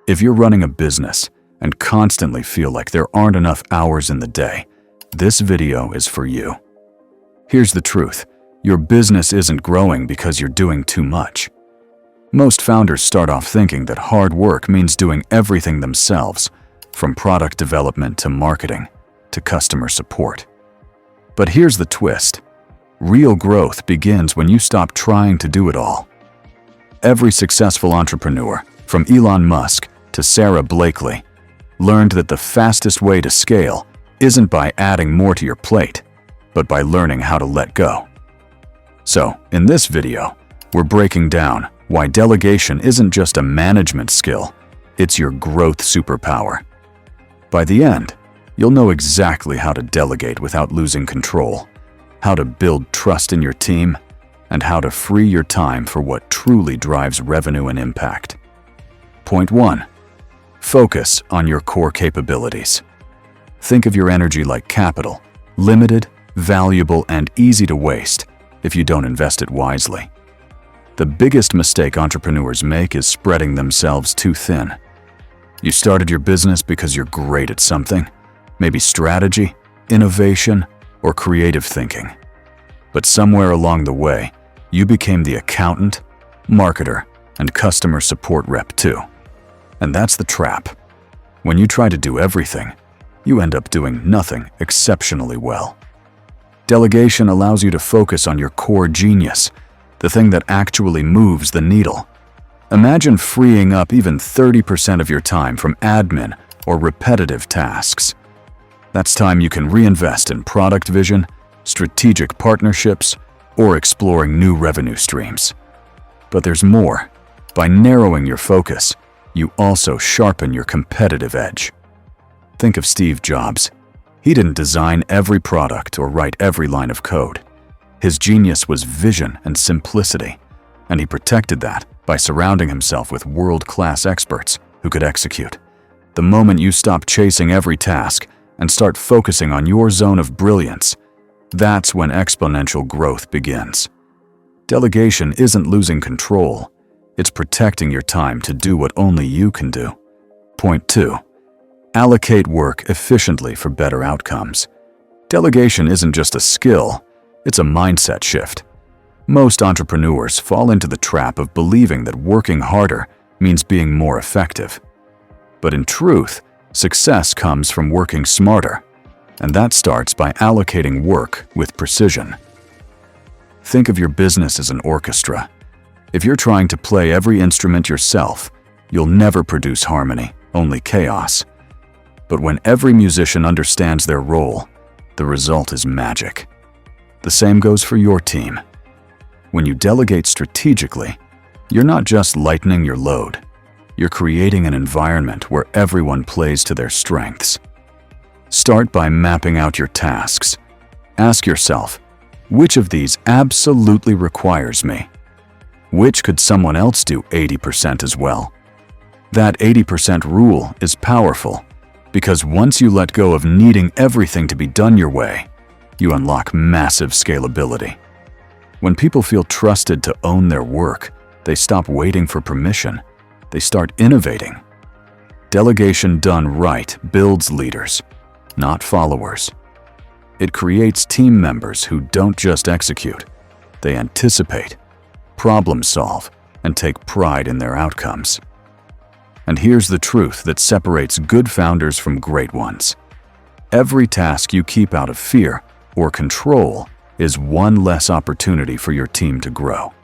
If you're running a business and constantly feel like there aren't enough hours in the day, this video is for you. Here's the truth. Your business isn't growing because you're doing too much. Most founders start off thinking that hard work means doing everything themselves, from product development to marketing to customer support. But here's the twist. Real growth begins when you stop trying to do it all. Every successful entrepreneur, from Elon Musk to Sarah Blakely, learned that the fastest way to scale isn't by adding more to your plate, but by learning how to let go. So, in this video, we're breaking down why delegation isn't just a management skill, it's your growth superpower. By the end, you'll know exactly how to delegate without losing control, how to build trust in your team, and how to free your time for what truly drives revenue and impact. Point 1. Focus on your core capabilities. Think of your energy like capital, limited, valuable, and easy to waste if you don't invest it wisely. The biggest mistake entrepreneurs make is spreading themselves too thin. You started your business because you're great at something, maybe strategy, innovation, or creative thinking. But somewhere along the way, you became the accountant, marketer, and customer support rep too. And that's the trap. When you try to do everything, you end up doing nothing exceptionally well. Delegation allows you to focus on your core genius, the thing that actually moves the needle. Imagine freeing up even 30% of your time from admin or repetitive tasks. That's time you can reinvest in product vision, strategic partnerships, or exploring new revenue streams. But there's more. By narrowing your focus, you also sharpen your competitive edge. Think of Steve Jobs. He didn't design every product or write every line of code. His genius was vision and simplicity, and he protected that by surrounding himself with world-class experts who could execute. The moment you stop chasing every task and start focusing on your zone of brilliance, that's when exponential growth begins. Delegation isn't losing control, it's protecting your time to do what only you can do. Point 2. Allocate work efficiently for better outcomes. Delegation isn't just a skill, it's a mindset shift. Most entrepreneurs fall into the trap of believing that working harder means being more effective. But in truth, success comes from working smarter, and that starts by allocating work with precision. Think of your business as an orchestra. If you're trying to play every instrument yourself, you'll never produce harmony, only chaos. But when every musician understands their role, the result is magic. The same goes for your team. When you delegate strategically, you're not just lightening your load. You're creating an environment where everyone plays to their strengths. Start by mapping out your tasks. Ask yourself, which of these absolutely requires me? Which could someone else do 80% as well? That 80% rule is powerful because once you let go of needing everything to be done your way, you unlock massive scalability. When people feel trusted to own their work, they stop waiting for permission. They start innovating. Delegation done right builds leaders, not followers. It creates team members who don't just execute. They anticipate, problem solve, and take pride in their outcomes. And here's the truth that separates good founders from great ones. Every task you keep out of fear or control is one less opportunity for your team to grow.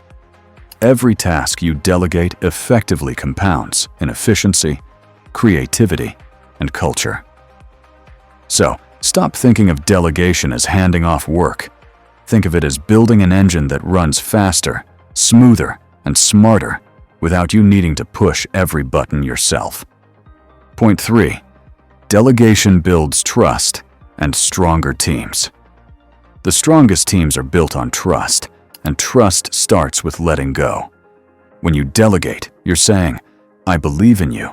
Every task you delegate effectively compounds in efficiency, creativity, and culture. So, stop thinking of delegation as handing off work. Think of it as building an engine that runs faster, smoother, and smarter without you needing to push every button yourself. Point 3. Delegation builds trust and stronger teams. The strongest teams are built on trust, and trust starts with letting go. When you delegate, you're saying, "I believe in you."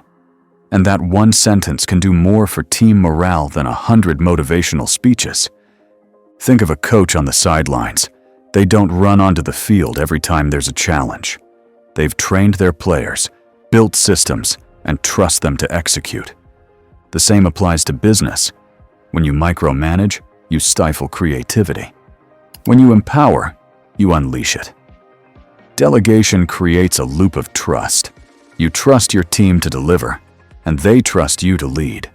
And that one sentence can do more for team morale than 100 motivational speeches. Think of a coach on the sidelines. They don't run onto the field every time there's a challenge. They've trained their players, built systems, and trust them to execute. The same applies to business. When you micromanage, you stifle creativity. When you empower, you unleash it. Delegation creates a loop of trust. You trust your team to deliver, and they trust you to lead.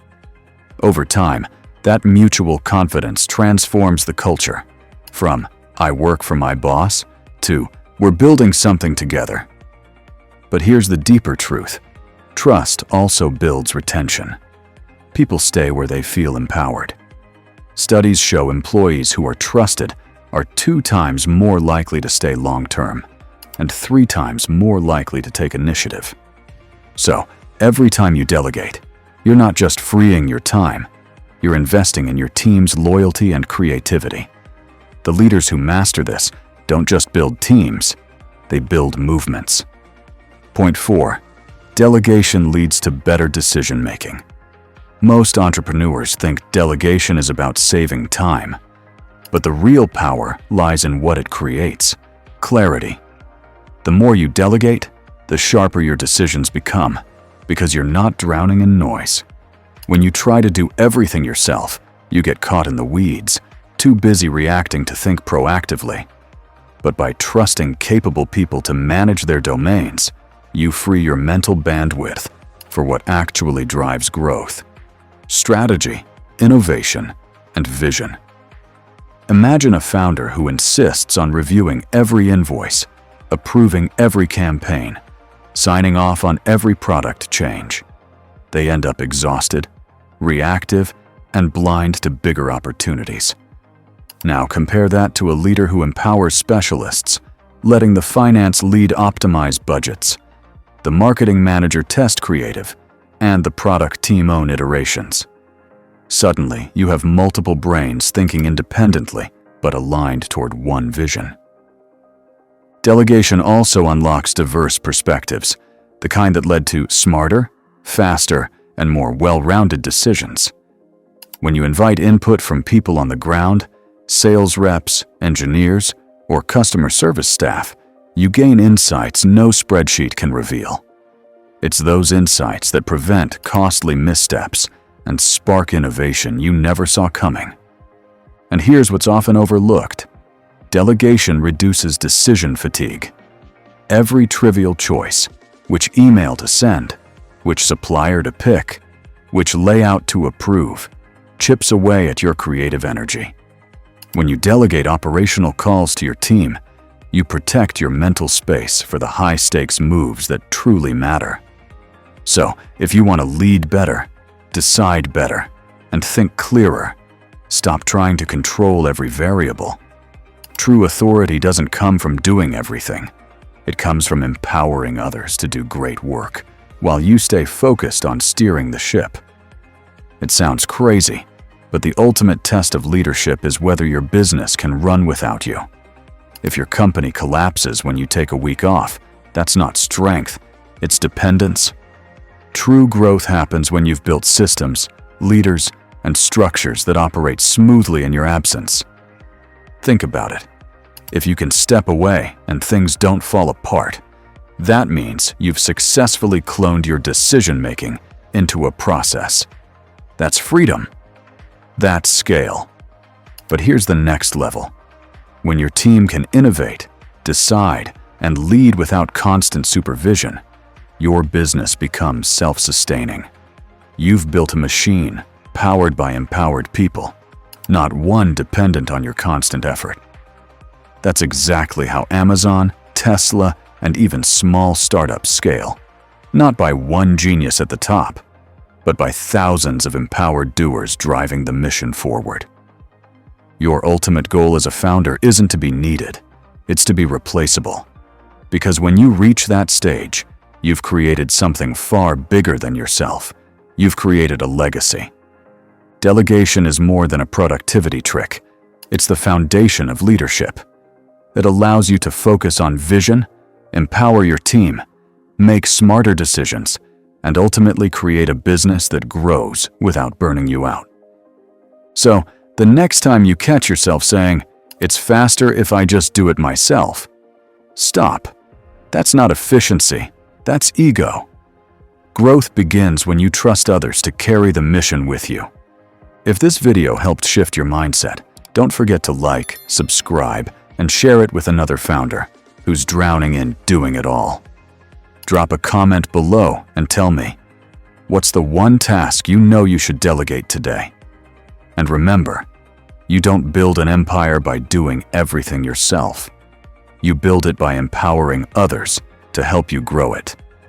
Over time, that mutual confidence transforms the culture from "I work for my boss" to "we're building something together." But here's the deeper truth. Trust also builds retention. People stay where they feel empowered. Studies show employees who are trusted are 2 times more likely to stay long-term and 3 times more likely to take initiative. So, every time you delegate, you're not just freeing your time, you're investing in your team's loyalty and creativity. The leaders who master this don't just build teams, they build movements. Point 4. Delegation leads to better decision-making. Most entrepreneurs think delegation is about saving time, but the real power lies in what it creates: clarity. The more you delegate, the sharper your decisions become, because you're not drowning in noise. When you try to do everything yourself, you get caught in the weeds, too busy reacting to think proactively. But by trusting capable people to manage their domains, you free your mental bandwidth for what actually drives growth: strategy, innovation, and vision. Imagine a founder who insists on reviewing every invoice, approving every campaign, signing off on every product change. They end up exhausted, reactive, and blind to bigger opportunities. Now compare that to a leader who empowers specialists, letting the finance lead optimize budgets, the marketing manager test creative, and the product team own iterations. Suddenly, you have multiple brains thinking independently, but aligned toward one vision. Delegation also unlocks diverse perspectives, the kind that led to smarter, faster, and more well-rounded decisions. When you invite input from people on the ground, sales reps, engineers, or customer service staff, you gain insights no spreadsheet can reveal. It's those insights that prevent costly missteps and spark innovation you never saw coming. And here's what's often overlooked. Delegation reduces decision fatigue. Every trivial choice, which email to send, which supplier to pick, which layout to approve, chips away at your creative energy. When you delegate operational calls to your team, you protect your mental space for the high-stakes moves that truly matter. So, if you want to lead better, decide better, and think clearer, stop trying to control every variable. True authority doesn't come from doing everything. It comes from empowering others to do great work, while you stay focused on steering the ship. It sounds crazy, but the ultimate test of leadership is whether your business can run without you. If your company collapses when you take a week off, that's not strength, it's dependence. True growth happens when you've built systems, leaders, and structures that operate smoothly in your absence. Think about it. If you can step away and things don't fall apart, that means you've successfully cloned your decision-making into a process. That's freedom. That's scale. But here's the next level. When your team can innovate, decide, and lead without constant supervision, your business becomes self-sustaining. You've built a machine powered by empowered people, not one dependent on your constant effort. That's exactly how Amazon, Tesla, and even small startups scale, not by one genius at the top, but by thousands of empowered doers driving the mission forward. Your ultimate goal as a founder isn't to be needed, it's to be replaceable. Because when you reach that stage, you've created something far bigger than yourself. You've created a legacy. Delegation is more than a productivity trick. It's the foundation of leadership. It allows you to focus on vision, empower your team, make smarter decisions, and ultimately create a business that grows without burning you out. So, the next time you catch yourself saying, "It's faster if I just do it myself," stop. That's not efficiency, that's ego. Growth begins when you trust others to carry the mission with you. If this video helped shift your mindset, don't forget to like, subscribe, and share it with another founder who's drowning in doing it all. Drop a comment below and tell me, what's the one task you know you should delegate today? And remember, you don't build an empire by doing everything yourself. You build it by empowering others to help you grow it.